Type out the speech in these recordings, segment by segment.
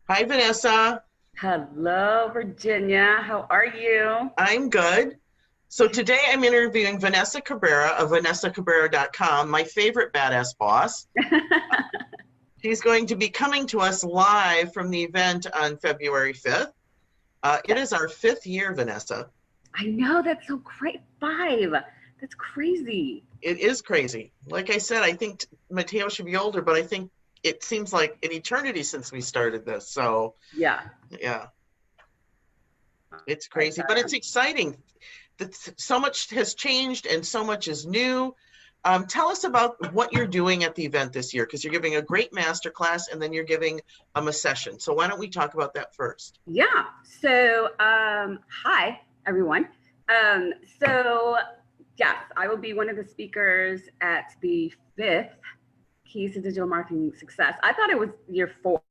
Hi, Vanessa. Hello, Virginia. How are you? I'm good. So today I'm interviewing Vanessa Cabrera of VanessaCabrera.com, my favorite badass boss. She's going to be coming to us live from the event on February 5th. It Yeah, is our fifth year, Vanessa. I know that's so great. Five. That's crazy. It is crazy. Like I said, I think Mateo should be older, but I think it seems like an eternity since we started this. So, Yeah. yeah, it's But, crazy, but it's exciting. So much has changed and so much is new. Tell us about what you're doing at the event this year, because you're giving a great master class and then you're giving a session. So why don't we talk about that first? yeah. So, hi, everyone. Um, so, yes, I will be one of the speakers at the fifth Keys to Digital Marketing Success. I thought it was year four.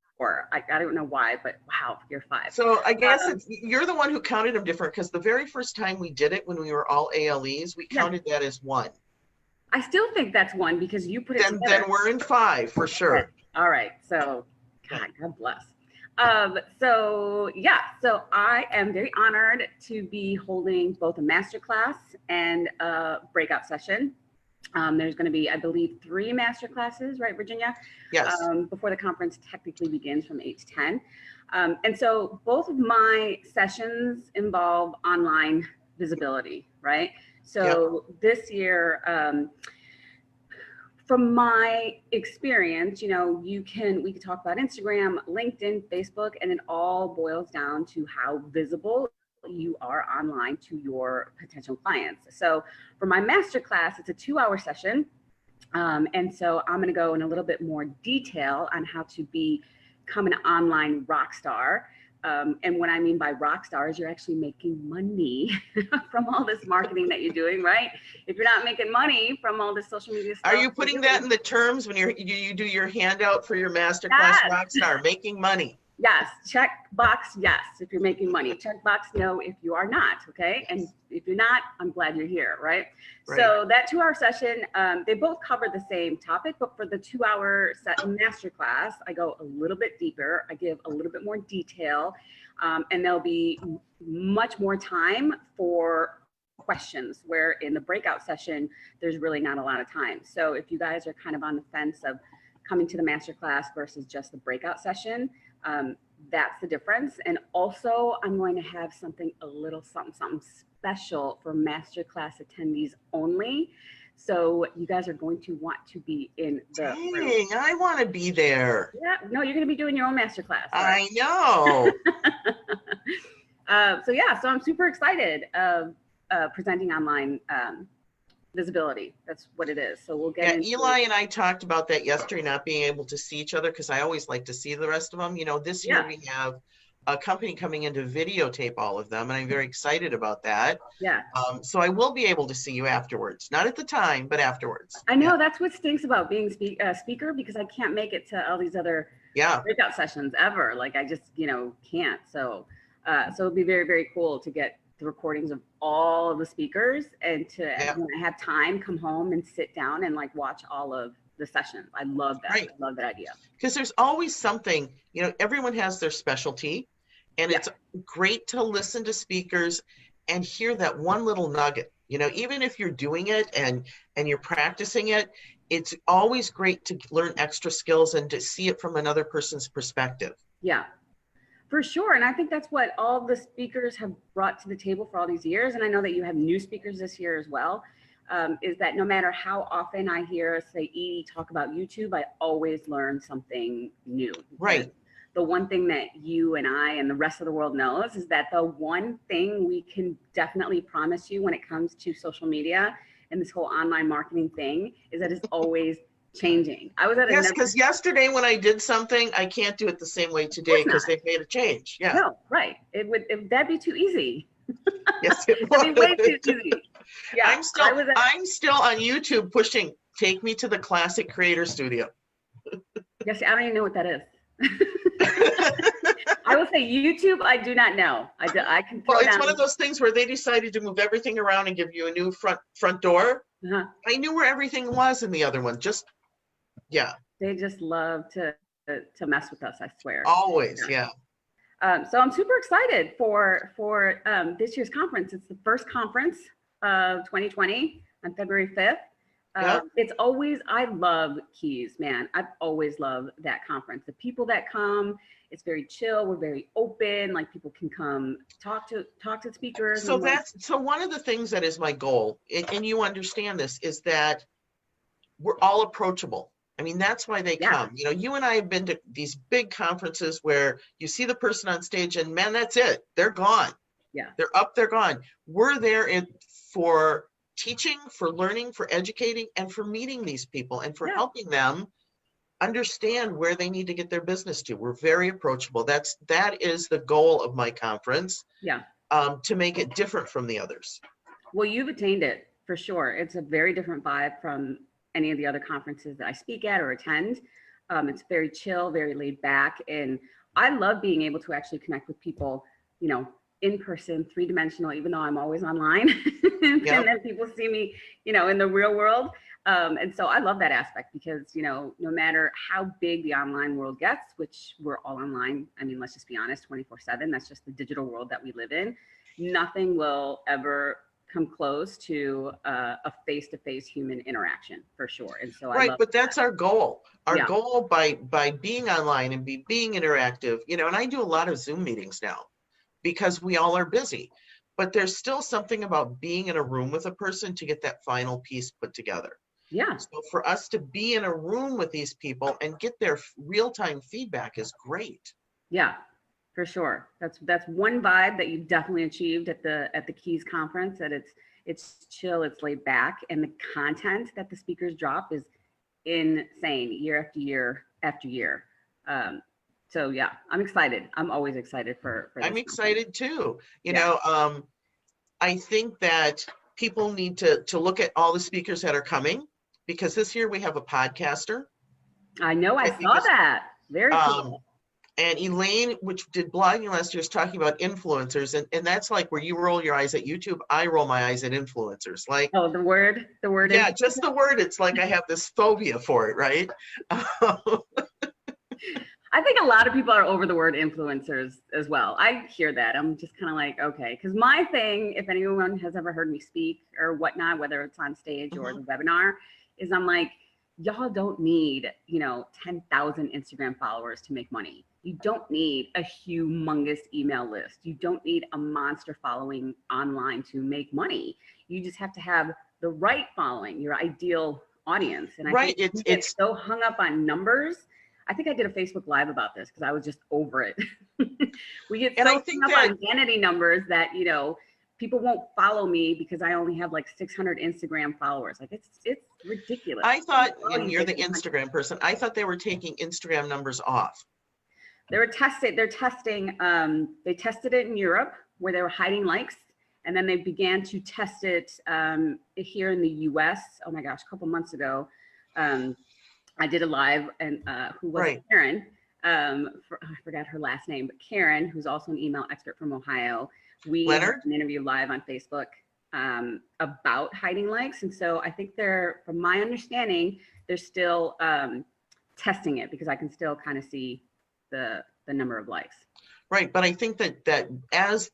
I don't know why, but wow, year five. So I guess Um, you're the one who counted them different, because the very first time we did it when we were all ALEs, we yeah, counted that as one. I still think that's one because you put it Then together. we're in five for Okay. sure. All right. So, Yeah. God bless. So I am very honored to be holding both a masterclass and a breakout session. There's going to be, I believe, three master classes, right, Virginia? Yes. Before the conference technically begins from 8 to 10. And so both of my sessions involve online visibility, right? Yep. So this year, from my experience, we could talk about Instagram, LinkedIn, Facebook, and it all boils down to how visible you are online to your potential clients. So for my masterclass, it's a 2-hour session. And so I'm going to go in a little bit more detail on how to become an online rock star. And what I mean by rock stars, you're actually making money from all this marketing that you're doing, right? If you're not making money from all this social media Are stuff you you're putting that doing, in the terms when you do your handout for your masterclass yes, rockstar, making money? yes, check box, yes, if you're making money. Check box, no, if you are not, okay? And Yes. if you're not, I'm glad you're here, right? Right. So that 2-hour session, they both cover the same topic, but for the 2-hour masterclass, I go a little bit deeper. I give a little bit more detail, and there'll be much more time for questions, where in the breakout session, there's really not a lot of time. So if you guys are kind of on the fence of coming to the masterclass versus just the breakout session, um, that's the difference. And also, I'm going to have something a little something special for masterclass attendees only. So you guys are going to want to be in the room. Dang, I want to be there. Yeah, no, you're going to be doing your own masterclass. Sorry. I know. So I'm super excited of presenting online visibility. That's what it is. So we'll get Yeah, into, Eli and I talked about that yesterday, not being able to see each other because I always like to see the rest of them. This year yeah, we have a company coming in to videotape all of them, and I'm very excited about that. yeah. So I will be able to see you afterwards. Not at the time, but afterwards. I Yeah. know that's what stinks about being speaker, because I can't make it to all these other Yeah. breakout sessions ever. Like I just, can't. So it'd be very, very cool to get the recordings of all of the speakers and to, Yeah. when I have time, come home and sit down and like watch all of the sessions. I love that. Right. I love that idea. Because there's always something, everyone has their specialty, and Yeah. it's great to listen to speakers and hear that one little nugget. Even if you're doing it and you're practicing it, it's always great to learn extra skills and to see it from another person's perspective. Yeah. For sure. And I think that's what all the speakers have brought to the table for all these years. And I know that you have new speakers this year as well. Is that no matter how often I hear, say, Edie talk about YouTube, I always learn something new. Because Right. the one thing that you and I and the rest of the world knows is that the one thing we can definitely promise you when it comes to social media and this whole online marketing thing is that it's always changing. I was at a Yes, network, because yesterday when I did something, I can't do it the same way of today course because not. they've made a change. Yeah. No, right. That'd be too easy. Yes, it That'd be way too would. easy. Yeah, I'm I still was at. I'm still on YouTube pushing take me to the classic creator studio. Yes, I don't even know what that is. I will say YouTube. I do not know. I can Well, throw it's down. one of those things where they decided to move everything around and give you a new front door. Uh-huh. I knew where everything was in the other one. Just yeah. They just love to. to mess with us, I swear. Always, yeah. So I'm super excited for this year's conference. It's the first conference of 2020 on February 5th. Yep. It's always, I love Keys, man. I've always loved that conference. The people that come, it's very chill. We're very open. Like people can come talk to speakers. So so one of the things that is my goal, and you understand this, is that we're all approachable. I mean, that's why they come. You know, you and I have been to these big conferences where you see the person on stage and man, that's it. They're gone. Yeah. They're up, they're gone. We're there for teaching, for learning, for educating, and for meeting these people and for helping them understand where they need to get their business to. We're very approachable. That is the goal of my conference. Yeah. To make it different from the others. Well, you've attained it for sure. It's a very different vibe from any of the other conferences that I speak at or attend. It's very chill, very laid back. And I love being able to actually connect with people, you know, in person, 3-dimensional, even though I'm always online. And then people see me, you know, in the real world. And so I love that aspect because, you know, no matter how big the online world gets, which we're all online, I mean, let's just be honest, 24/7, that's just the digital world that we live in. Nothing will ever come close to a face-to-face human interaction for sure. And so I love but that's our goal. Our Yeah. goal by being online and being interactive, you know, and I do a lot of Zoom meetings now because we all are busy, but there's still something about being in a room with a person to get that final piece put together. Yeah. So for us to be in a room with these people and get their real-time feedback is great. Yeah, for sure. That's one vibe that you've definitely achieved at the Keys conference, that it's chill, it's laid back, and the content that the speakers drop is insane year after year after year. So yeah, I'm excited. I'm always excited for this I'm excited too. You Yeah. know, I think that people need to look at all the speakers that are coming, because this year we have a podcaster. I know, I saw that. Very cool. And Elaine, which did blogging last year, is talking about influencers, and that's like where you roll your eyes at YouTube, I roll my eyes at influencers. Like, oh, the word. Yeah, just the word. It's like I have this phobia for it, right? I think a lot of people are over the word influencers as well. I hear that. I'm just kind of like, okay, because my thing, if anyone has ever heard me speak or whatnot, whether it's on stage or the webinar, is I'm like, y'all don't need, you know, 10,000 Instagram followers to make money. You don't need a humongous email list. You don't need a monster following online to make money. You just have to have the right following, your ideal audience. And I think we get so hung up on numbers. I think I did a Facebook Live about this because I was just over it. We get so hung up on vanity numbers that, you know, people won't follow me because I only have like 600 Instagram followers. Like it's ridiculous. I thought, and you're the Instagram person, I thought they were taking Instagram numbers off. They're testing, they tested it in Europe where they were hiding likes. And then they began to test it here in the US. Oh my gosh, a couple months ago. I did a live and who was Karen, I forgot her last name, but Karen, who's also an email expert from Ohio. We had an interview live on Facebook about hiding likes. And so I think from my understanding, they're still testing it because I can still kind of see the number of likes. Right, but I think that as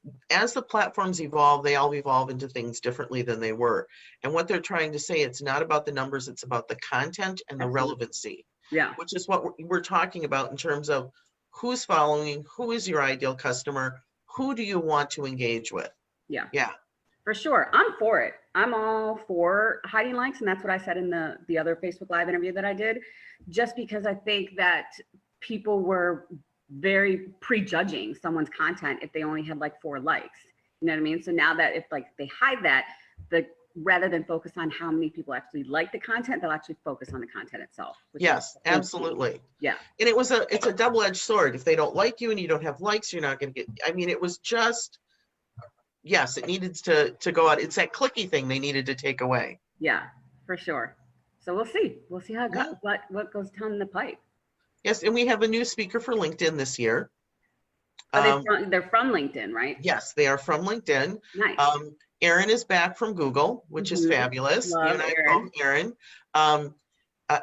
the platforms evolve, they all evolve into things differently than they were. And what they're trying to say, it's not about the numbers, it's about the content and the relevancy. Yeah. Which is what we're talking about in terms of who's following, who is your ideal customer, who do you want to engage with? Yeah. Yeah. For sure. I'm for it. I'm all for hiding likes. And that's what I said in the other Facebook Live interview that I did, just because I think that people were very prejudging someone's content if they only had like 4 likes. You know what I mean? So now that if like they hide that, rather than focus on how many people actually like the content, they'll actually focus on the content itself. Yes, absolutely. Yeah. And it's a double-edged sword. If they don't like you and you don't have likes, you're not going to get, I mean, it was just, yes, it needed to go out. It's that clicky thing they needed to take away. Yeah, for sure. So we'll see. We'll see how it goes, what goes down the pipe. Yes, and we have a new speaker for LinkedIn this year. Oh, they're from LinkedIn, right? Yes, they are from LinkedIn. Nice. Erin is back from Google, which is fabulous. Love you and I both Erin.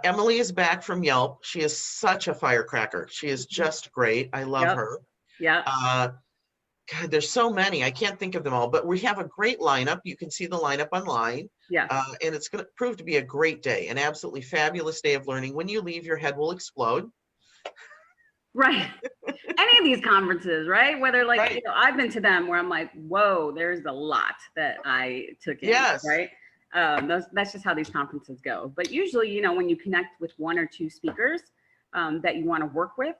Emily is back from Yelp. She is such a firecracker. She is just great. I love Yep. her. Yeah. God, there's so many. I can't think of them all, but we have a great lineup. You can see the lineup online. Yeah. And it's going to prove to be a great day, an absolutely fabulous day of learning. When you leave, your head will explode. Right. Any of these conferences, right? Whether like, Right. you know, I've been to them where I'm like, whoa, there's a lot that I took in, Yes. right? That's just how these conferences go. But usually, you know, when you connect with one or two speakers that you want to work with,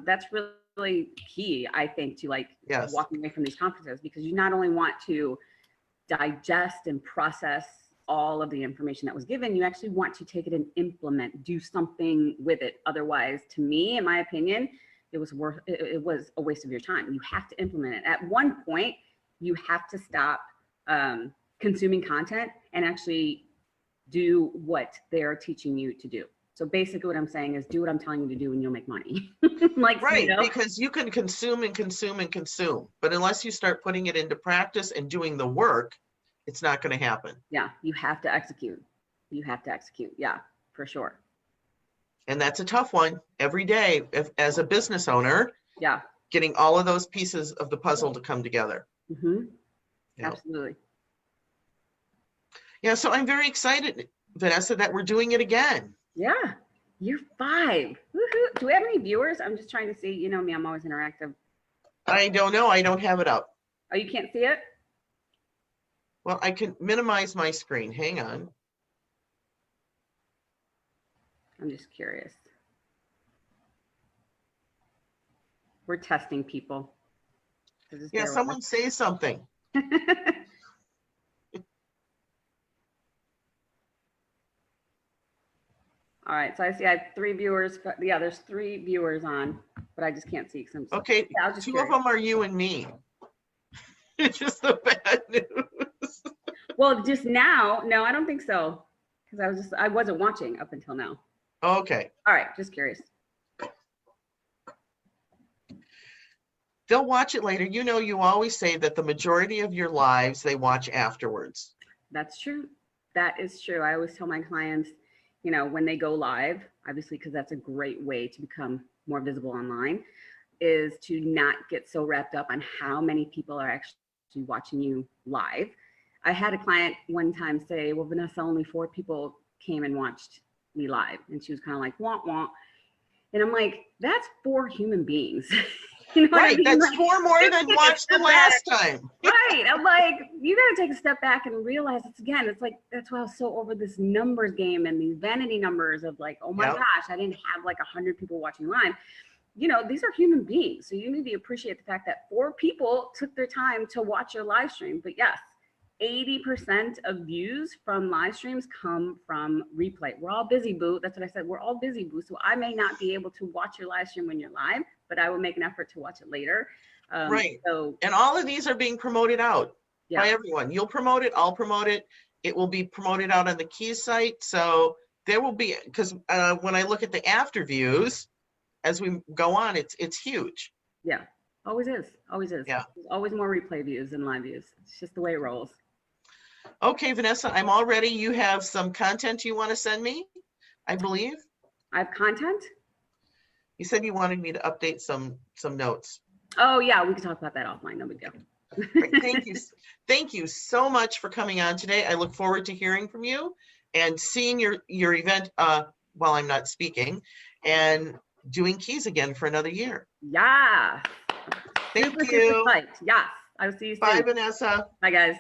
that's really key, I think, to like Yes. walking away from these conferences, because you not only want to digest and process all of the information that was given, you actually want to take it and implement, do something with it. Otherwise, to me, in my opinion, it was a waste of your time. You have to implement it. At one point, you have to stop consuming content and actually do what they're teaching you to do. So basically what I'm saying is do what I'm telling you to do and you'll make money. Like, right, you know? because you can consume and consume and consume, but unless you start putting it into practice and doing the work, it's not going to happen. Yeah, you have to execute. You have to execute. Yeah, for sure. And that's a tough one every day as a business owner. Yeah. Getting all of those pieces of the puzzle to come together. Mm-hmm. Yeah. Absolutely. Yeah, so I'm very excited, Vanessa, that we're doing it again. Yeah, year 5. Woohoo. Do we have any viewers? I'm just trying to see. You know me, I'm always interactive. I don't know. I don't have it up. Oh, you can't see it? Well, I can minimize my screen. Hang on. I'm just curious. We're testing people. Yeah, someone say something. All right, so I see I have 3 viewers. Yeah, there's 3 viewers on, but I just can't see because I'm okay. Yeah, 2 of them are you and me. It's just the bad news. Well, just now, no, I don't think so, because I wasn't watching up until now. Okay. All right, just curious. They'll watch it later. You know, you always say that the majority of your lives they watch afterwards. That's true. That is true. I always tell my clients, you know, when they go live, obviously, because that's a great way to become more visible online, is to not get so wrapped up on how many people are actually watching you live. I had a client one time say, well, Vanessa, only 4 people came and watched me live. And she was kind of like, wah, wah. And I'm like, that's 4 human beings. You know right, what I mean? that's like, 4 more than watched the last time. Right. I'm like, you got to take a step back and realize it's like, that's why I was so over this numbers game and these vanity numbers of like, oh my Yep. gosh, I didn't have like 100 people watching live. You know, these are human beings. So you need to appreciate the fact that 4 people took their time to watch your live stream. But yes, 80% of views from live streams come from replay. We're all busy, boo. That's what I said. We're all busy, boo. So I may not be able to watch your live stream when you're live, but I will make an effort to watch it later. Right. So, and all of these are being promoted out yeah. by everyone. You'll promote it. I'll promote it. It will be promoted out on the Keys site. So there will be, because when I look at the after views, as we go on, it's huge. Yeah, always is. Always is. Yeah. There's always more replay views than live views. It's just the way it rolls. Okay, Vanessa, I'm all ready. You have some content you want to send me, I believe. I have content? You said you wanted me to update some notes. Oh yeah, we can talk about that offline. No big deal. Right, thank you. Thank you so much for coming on today. I look forward to hearing from you and seeing your event while I'm not speaking and doing Keys again for another year. Yeah. Thank Super, you. super psyched. Yes. I will see you soon. Bye, Vanessa. Bye, guys.